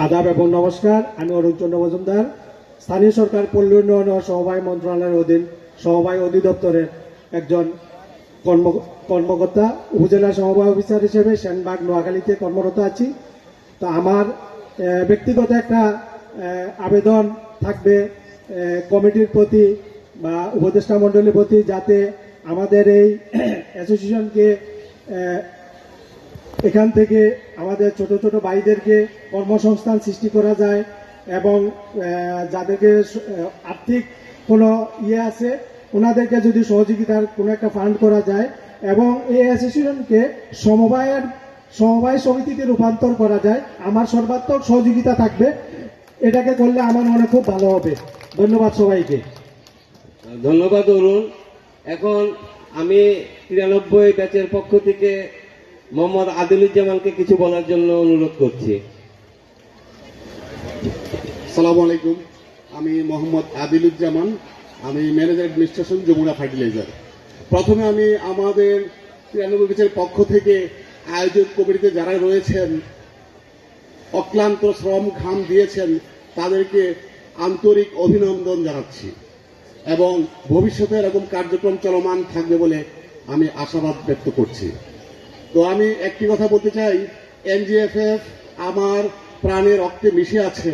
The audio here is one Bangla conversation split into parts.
আদাব এবং নমস্কার। আমি অরুণচন্দ্র মজুমদার, স্থানীয় সরকার পল্লী উন্নয়ন ও সমবায় মন্ত্রণালয়ের অধীন সমবায় অধিদপ্তরের একজন কর্মকর্তা, উপজেলা সমবায় অফিসার হিসেবে সেনবাগ নোয়াখালীতে কর্মরত আছি। তো আমার ব্যক্তিগত একটা আবেদন থাকবে কমিটির প্রতি বা উপদেষ্টা মণ্ডলীর প্রতি, যাতে আমাদের এই অ্যাসোসিয়েশনকে এখান থেকে আমাদের ছোট ছোট ভাইদেরকে কর্মসংস্থান সৃষ্টি করা যায় এবং যাদেরকে আর্থিক কোনো আছে ওনাদেরকে যদি সহযোগিতার কোনো একটা ফান্ড করা যায় এবং এই অ্যাসোসিয়েশনকে সমবায় সমিতিতে রূপান্তর করা যায়, আমার সর্বাত্মক সহযোগিতা থাকবে। এটাকে করলে আমার মনে খুব ভালো হবে। ধন্যবাদ সবাইকে। ধন্যবাদ অরুণ। এখন আমি 93 ব্যাচের পক্ষ থেকে মোহাম্মদ আদিলুজ্জামানকে কিছু বলার জন্য অনুরোধ করছি। আসসালামু আলাইকুম, আমি মোহাম্মদ আদিলুজ্জামান, আমি ম্যানেজার অ্যাডমিনিস্ট্রেশন যমুনা ফার্টিলাইজার। প্রথমে আমি আমাদের 93 ব্যাচের পক্ষ থেকে আয়োজক কমিটিতে যারা রয়েছেন, অক্লান্ত শ্রম ঘাম দিয়েছেন, তাদেরকে আন্তরিক অভিনন্দন জানাচ্ছি এবং ভবিষ্যতে এরকম কার্যক্রম চলমান থাকবে বলে আমি আশাবাদ ব্যক্ত করছি। তো আমি একটি কথা বলতে চাই, এনজিএফএফ আমার প্রাণের রক্তে মিশে আছে।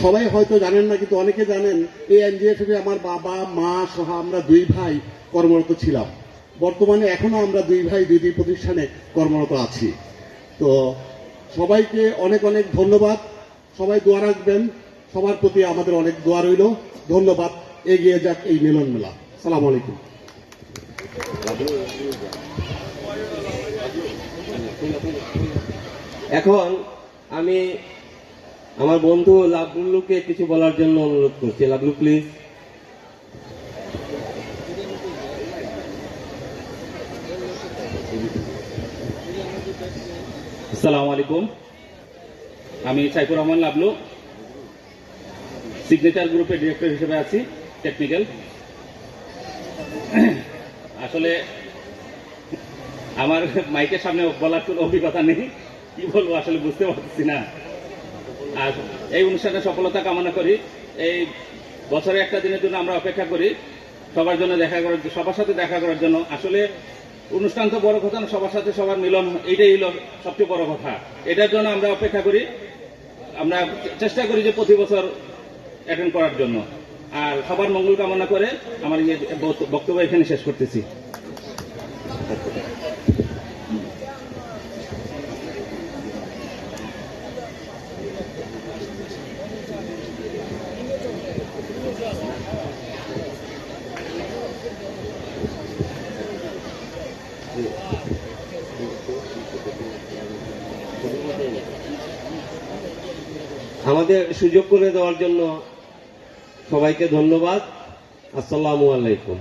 সবাই হয়তো জানেন না, কিন্তু অনেকে জানেন এই এনজিএফএফ এ আমার বাবা মা সহ আমরা 2 ভাই কর্মরত ছিলাম। বর্তমানে এখনো আমরা 2 ভাই 2 প্রতিষ্ঠানে কর্মরত আছি। তো সবাইকে অনেক অনেক ধন্যবাদ। সবাই দোয়া রাখবেন, সবার প্রতি আমাদের অনেক দোয়া রইল। ধন্যবাদ। এগিয়ে যাক এই মিলন মেলা। আসসালামু আলাইকুম। এখন আমি আমার বন্ধু লাবলুকে কিছু বলার জন্য অনুরোধ করছি। লাবলু প্লিজ। আসসালামু আলাইকুম, আমি সাইফুর রহমান লাবলু, সিগনেচার গ্রুপের ডিরেক্টর হিসেবে আছি, টেকনিক্যাল। আসলে আমার মাইকের সামনে বলার কোনো অভিজ্ঞতা নেই, কি বলবো আসলে বুঝতে পারছি না। আর এই অনুষ্ঠানের সফলতা কামনা করি। এই বছরে একটা দিনের জন্য আমরা অপেক্ষা করি সবার জন্য সবার সাথে দেখা করার জন্য। আসলে অনুষ্ঠান তো বড় কথা না, সবার সাথে সবার মিলন, এইটাই হলো সবচেয়ে বড় কথা। এটার জন্য আমরা অপেক্ষা করি, আমরা চেষ্টা করি যে প্রতি বছর অ্যাটেন্ড করার জন্য। আর সবার মঙ্গল কামনা করে আমার বক্তব্য এখানে শেষ করতেছি। আমাদের সুযোগ করে দেওয়ার জন্য সবাইকে ধন্যবাদ। আসসালামু আলাইকুম।